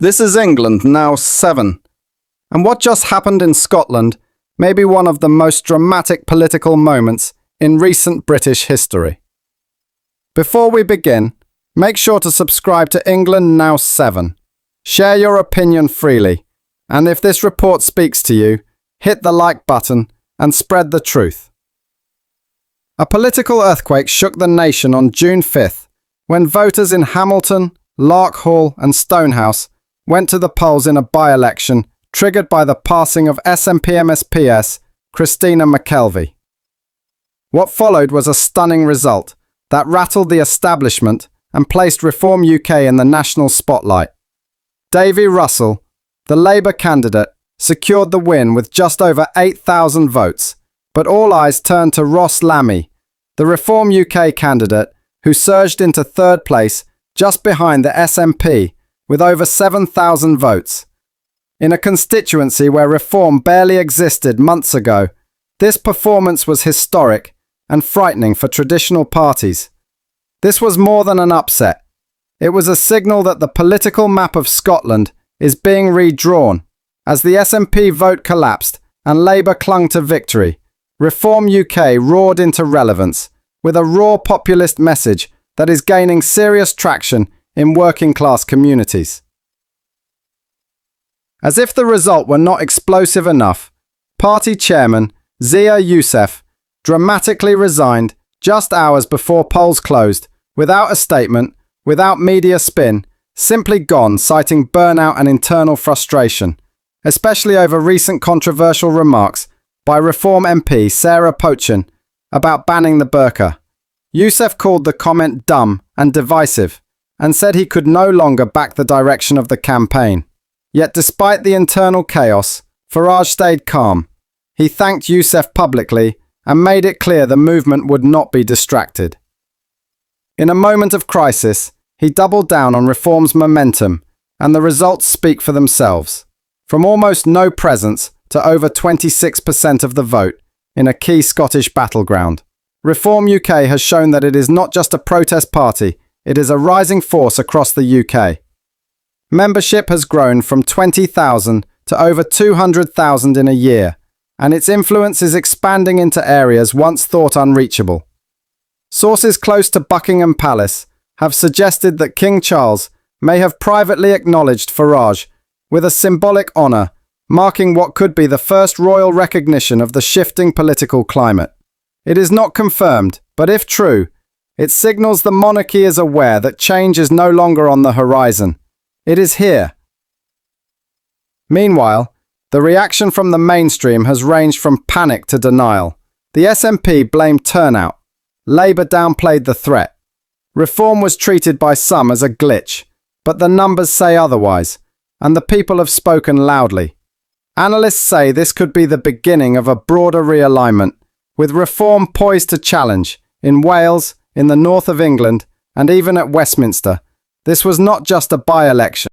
This is England, now 7. And what just happened in Scotland may be one of the most dramatic political moments in recent British history. Before we begin, make sure to subscribe to England Now 7. Share your opinion freely, and if this report speaks to you, hit the like button and spread the truth. A political earthquake shook the nation on June 5th when voters in Hamilton, Larkhall and Stonehouse went to the polls in a by-election triggered by the passing of SNP MSPS Christina McKelvey. What followed was a stunning result that rattled the establishment and placed Reform UK in the national spotlight. Davy Russell, the Labour candidate, secured the win with just over 8,000 votes, but all eyes turned to Ross Lammy, the Reform UK candidate, who surged into third place just behind the SNP with over 7,000 votes. In a constituency where Reform barely existed months ago, this performance was historic and frightening for traditional parties. This was more than an upset. It was a signal that the political map of Scotland is being redrawn. As the SNP vote collapsed and Labour clung to victory, Reform UK roared into relevance with a raw populist message that is gaining serious traction in working-class communities. As if the result were not explosive enough, party chairman Zia Youssef dramatically resigned just hours before polls closed, without a statement, without media spin, simply gone, citing burnout and internal frustration, especially over recent controversial remarks by Reform MP Sarah Pochin about banning the burqa. Youssef called the comment dumb and divisive and said he could no longer back the direction of the campaign. Yet despite the internal chaos, Farage stayed calm. He thanked Youssef publicly and made it clear the movement would not be distracted. In a moment of crisis, he doubled down on Reform's momentum, and the results speak for themselves. From almost no presence to over 26% of the vote in a key Scottish battleground, Reform UK has shown that it is not just a protest party, it is a rising force across the UK. Membership has grown from 20,000 to over 200,000 in a year, and its influence is expanding into areas once thought unreachable. Sources close to Buckingham Palace have suggested that King Charles may have privately acknowledged Farage with a symbolic honour, marking what could be the first royal recognition of the shifting political climate. It is not confirmed, but if true, it signals the monarchy is aware that change is no longer on the horizon. It is here. Meanwhile, the reaction from the mainstream has ranged from panic to denial. The SNP blamed turnout. Labour downplayed the threat. Reform was treated by some as a glitch, but the numbers say otherwise, and the people have spoken loudly. Analysts say this could be the beginning of a broader realignment, with Reform poised to challenge in Wales, in the north of England, and even at Westminster. This was not just a by-election.